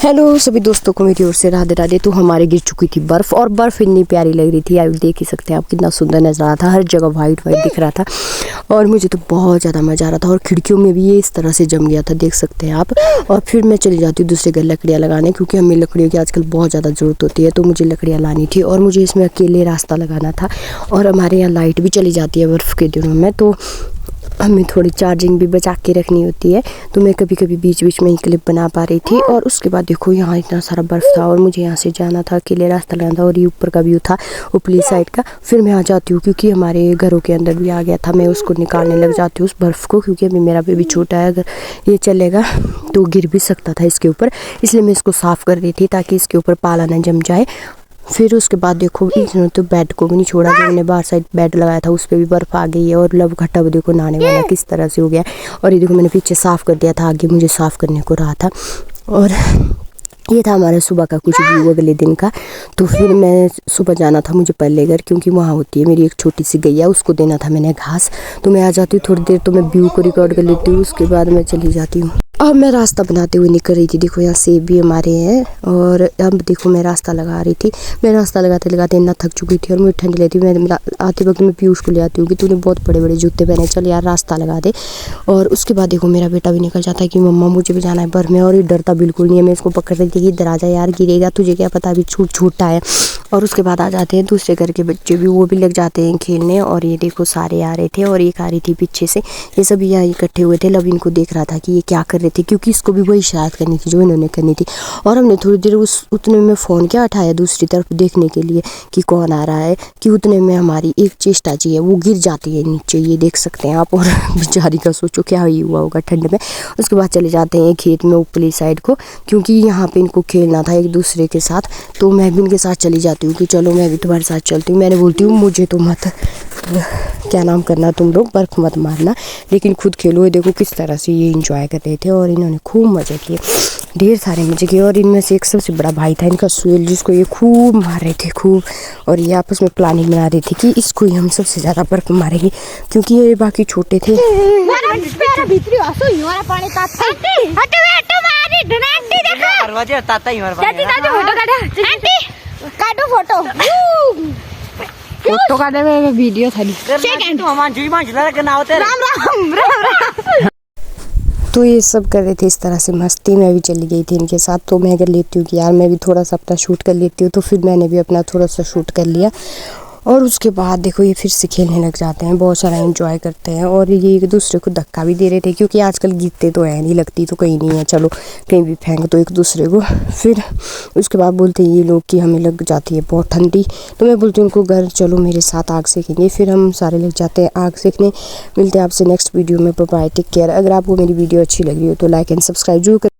Hello सभी दोस्तों को मेरी ओर से राधे राधे। तो हमारे गिर चुकी थी बर्फ़ और बर्फ़ इतनी प्यारी लग रही थी, आप देख ही सकते हैं आप कितना सुंदर नज़र आ रहा था। हर जगह वाइट वाइट दिख रहा था और मुझे तो बहुत ज़्यादा मज़ा आ रहा था। और खिड़कियों में भी ये इस तरह से जम गया था, देख सकते हैं आप। और फिर मैं चली जाती हूँ दूसरे घर लकड़ियाँ लगाने, क्योंकि हमें लकड़ियों की आजकल बहुत ज़्यादा ज़रूरत होती है। तो मुझे लकड़ियाँ लानी थी और मुझे इसमें अकेले रास्ता लगाना था। और हमारे यहाँ लाइट भी चली जाती है बर्फ़ के दिनों में, तो हमें थोड़ी चार्जिंग भी बचा के रखनी होती है। तो मैं कभी कभी बीच बीच में ही क्लिप बना पा रही थी। और उसके बाद देखो यहाँ इतना सारा बर्फ़ था और मुझे यहाँ से जाना था, अकेले रास्ता लगाना था। और ये ऊपर का व्यू था ऊपरी साइड का। फिर मैं आ जाती हूँ क्योंकि हमारे घरों के अंदर भी आ गया था। मैं उसको निकालने लग जाती हूँ उस बर्फ़ को, क्योंकि अभी मेरा बेबी छोटा है, अगर ये चलेगा तो गिर भी सकता था इसके ऊपर। इसलिए मैं इसको साफ़ कर रही थी ताकि इसके ऊपर पाला ना जम जाए। फिर उसके बाद देखो इसने तो बेड को भी नहीं छोड़ा, जो मैंने बाहर साइड बेड लगाया था उस पर भी बर्फ़ आ गई है। और लब घट्टा देखो नहाने वाला किस तरह से हो गया। और ये देखो मैंने पीछे साफ़ कर दिया था, आगे मुझे साफ़ करने को रहा था। और ये था हमारा सुबह का कुछ व्यू अगले दिन का। तो फिर मैं सुबह जाना था मुझे पहले घर, क्योंकि वहाँ होती है मेरी एक छोटी सी गैया, उसको देना था मैंने घास। तो मैं आ जाती हूँ थोड़ी देर, तो मैं व्यू को रिकॉर्ड कर लेती हूँ, उसके बाद मैं चली जाती हूँ। अब मैं रास्ता बनाते हुए निकल रही थी। देखो यहाँ सेब भी हमारे हैं। और अब देखो मैं रास्ता लगा रही थी। मैं रास्ता लगाते लगाते इतना थक चुकी थी और मुझे ठंड लेती हूँ। मैं आते वक्त मैं पीयूष को ले आती हूँ कि तूने बहुत बड़े बड़े जूते पहने, चल यार रास्ता लगा दे। और उसके बाद देखो मेरा बेटा भी निकल जाता है कि मम्मा मुझे भी जाना है बर्फ में। और ये डरता बिल्कुल नहीं है। मैं इसको पकड़ रही थी कि इधर आ जा यार, गिरेगा, तुझे क्या पता अभी छोटा है। और उसके बाद आ जाते हैं दूसरे घर के बच्चे भी, वो भी लग जाते हैं खेलने। और ये देखो सारे आ रहे थे और एक आ रही थी पीछे से। ये सब यहाँ इकट्ठे हुए थे। लब इनको देख रहा था कि ये क्या कर रहे थे, क्योंकि इसको भी वही शरारत करनी थी जो इन्होंने करनी थी। और हमने थोड़ी देर उतने में फ़ोन क्या उठाया दूसरी तरफ देखने के लिए कि कौन आ रहा है, कि उतने में हमारी एक चेष्टा जी है वो गिर जाती है नीचे, ये देख सकते हैं आप। और बेचारी का सोचो क्या ही हुआ होगा ठंड में। उसके बाद चले जाते हैं खेत में ऊपरी साइड को, क्योंकि यहाँ पे इनको खेलना था एक दूसरे के साथ। तो मैं भी इनके साथ चली जाती हूँ कि चलो मैं भी तुम्हारे साथ चलती हूँ। मैंने बोलती हूँ मुझे तो मत क्या नाम करना, तुम लोग बर्फ़ मत मारना, लेकिन खुद खेलो। देखो किस तरह से ये इंजॉय कर रहे थे और इन्होंने खूब मज़े किए, ढेर सारे मज़े किए। और इनमें से एक सबसे बड़ा भाई था इनका सुहेल, जिसको ये खूब मार रहे थे खूब। और ये आपस में प्लानिंग बना रही थी कि इसको ही हम सबसे ज़्यादा बर्फ़ मारेंगे, क्योंकि ये बाकी छोटे थे। फोटो काढे में वीडियो थाली तो ये सब कर रहे थे इस तरह से मस्ती। मैं भी चली गई थी इनके साथ। तो मैं कर लेती हूँ कि यार मैं भी थोड़ा सा अपना शूट कर लेती हूँ। तो फिर मैंने भी अपना थोड़ा सा शूट कर लिया। और उसके बाद देखो ये फिर से खेलने लग जाते हैं, बहुत सारा एंजॉय करते हैं। और ये एक दूसरे को धक्का भी दे रहे थे, क्योंकि आजकल गिरते तो है नहीं, लगती तो कहीं नहीं है, चलो कहीं भी फेंक दो एक दूसरे को। फिर उसके बाद बोलते हैं ये लोग कि हमें लग जाती है बहुत ठंडी। तो मैं बोलती हूँ उनको घर चलो मेरे साथ आग सेकेंगे। फिर हम सारे लग जाते हैं आग सेकने। मिलते हैं आपसे नेक्स्ट वीडियो में। Bye, take care. अगर आपको मेरी वीडियो अच्छी लग रही हो तो लाइक एंड सब्सक्राइब जरूर करें।